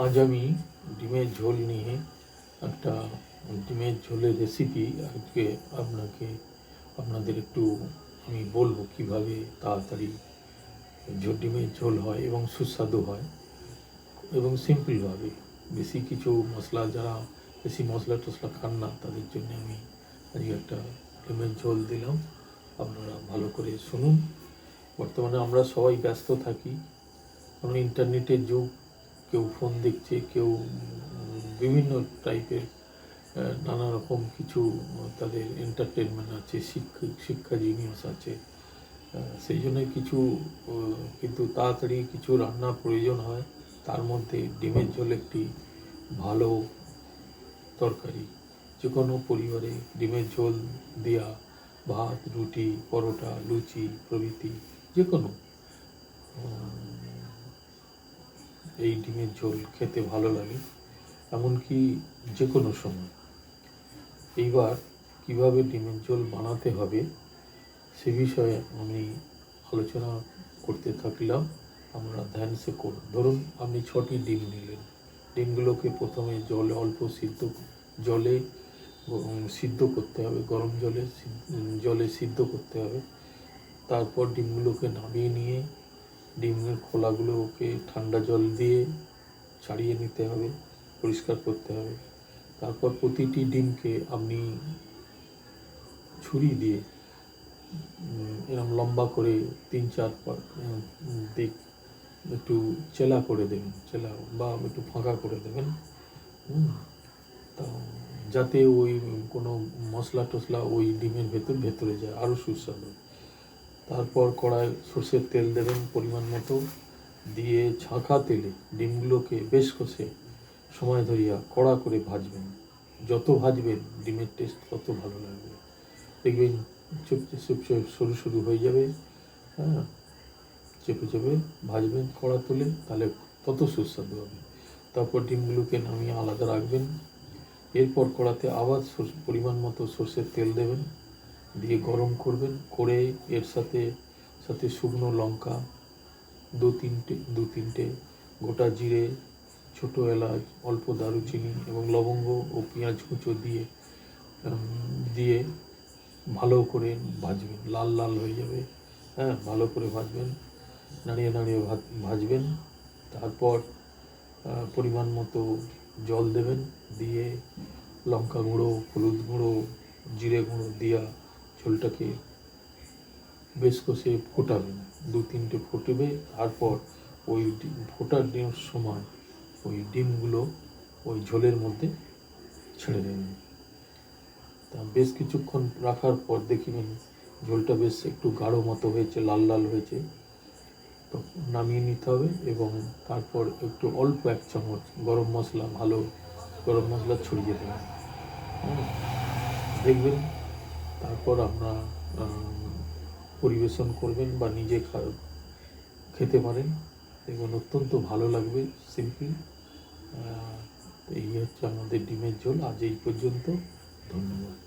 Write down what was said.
আজ আমি ডিমের ঝোল নিয়ে একটা ডিমের ঝোলের রেসিপি আজকে আপনাদের একটু আমি বলবো কিভাবে তাড়াতাড়ি ডিমের ঝোল হয় এবং সুস্বাদু হয় এবং সিম্পলভাবে। বেশি কিছু মশলা, যারা বেশি মশলা টশলা খান না তাদের জন্য আমি আজকে একটা ডিমের ঝোল দিলাম। আপনারা ভালো করে শুনুন। বর্তমানে আমরা সবাই ব্যস্ত থাকি, কারণ ইন্টারনেটের যুগ। কেউ ফোন দেখছে, কেউ বিভিন্ন টাইপের নানা রকম কিছু তাদের এন্টারটেনমেন্ট আছে, শিক্ষা জিনিস আছে। সেই জন্য কিছু কিন্তু তাড়াতাড়ি কিছু রান্নার প্রয়োজন হয়। তার মধ্যে ডিমের ঝোল একটি ভালো তরকারি। যে কোনো পরিবারে ডিমের ঝোল দেওয়া ভাত, রুটি, পরোটা, লুচি প্রভৃতি যে কোনো এই ডিমের ঝোল খেতে ভালো লাগে, এমনকি যে কোনো সময়। এইবার কিভাবে ডিমের ঝোল বানাতে হবে সে বিষয়ে আমি আলোচনা করতে থাকলাম। আমরা ধ্যান সে করুন। ধরুন আপনি 6টি ডিম নিলেন। ডিমগুলোকে প্রথমে অল্প জলে সিদ্ধ করতে হবে, গরম জলে সিদ্ধ করতে হবে। তারপর ডিমগুলোকে নামিয়ে নিয়ে ডিমের খোলাগুলোকে ঠান্ডা জল দিয়ে ছাড়িয়ে নিতে হবে, পরিষ্কার করতে হবে। তারপর প্রতিটি ডিমকে আপনি ছুরি দিয়ে এরকম লম্বা করে 3-4 দিক একটু চেলা করে দেবেন, বা একটু ফাঁকা করে দেবেন, তা যাতে ওই কোনো মশলা টশলা ওই ডিমের ভেতরে যায়, আরও সুস্বাদু। তারপর কড়ায় সর্ষের তেল দেবেন পরিমাণ মতো, দিয়ে ছাঁকা তেলে ডিমগুলোকে বেশ কষে সময় ধরিয়া কড়া করে ভাজবেন। যত ভাজবেন ডিমের টেস্ট তত ভালো লাগবে। দেখবেন চুপচে সরু হয়ে যাবে। চেপে ভাজবেন কড়া তুলে, তাহলে তত সুস্বাদু হবে। তারপর ডিমগুলোকে নামিয়ে আলাদা রাখবেন। এরপর কড়াতে আবার পরিমাণ মতো সর্ষের তেল দেবেন, দিয়ে গরম করবেন। করে এর সাথে শুকনো লঙ্কা, দু তিনটে গোটা জিরে, ছোটো এলাচ, অল্প দারুচিনি এবং লবঙ্গ ও পেঁয়াজ কুচো দিয়ে ভালো করে ভাজবেন। লাল হয়ে যাবে, ভালো করে ভাজবেন, নাড়িয়ে ভাজবেন। তারপর পরিমাণ মতো জল দেবেন, দিয়ে লঙ্কা গুঁড়ো, হলুদ গুঁড়ো, জিরে গুঁড়ো দিয়া ঝোলটাকে বেশ কষে ফোটাবেন। 2-3টে ফুটবে। তারপর ওই ফোটার সময় ওই ডিমগুলো ওই ঝোলের মধ্যে ছেড়ে দেবেন। তা বেশ কিছুক্ষণ রাখার পর দেখবেন ঝোলটা বেশ একটু গাঢ় মতো হয়েছে, লাল হয়েছে। তো নামিয়ে নিতে হবে এবং তারপর একটু অল্প 1 চামচ গরম মশলা ছড়িয়ে দেবেন। দেখবেন তারপর আপনারা পরিবেশন করবেন বা নিজে খেতে পারেন। দেখবেন অত্যন্ত ভালো লাগবে। সিম্পল। এই হচ্ছে আমাদের ডিমের ঝোল। আজ এই পর্যন্ত। ধন্যবাদ।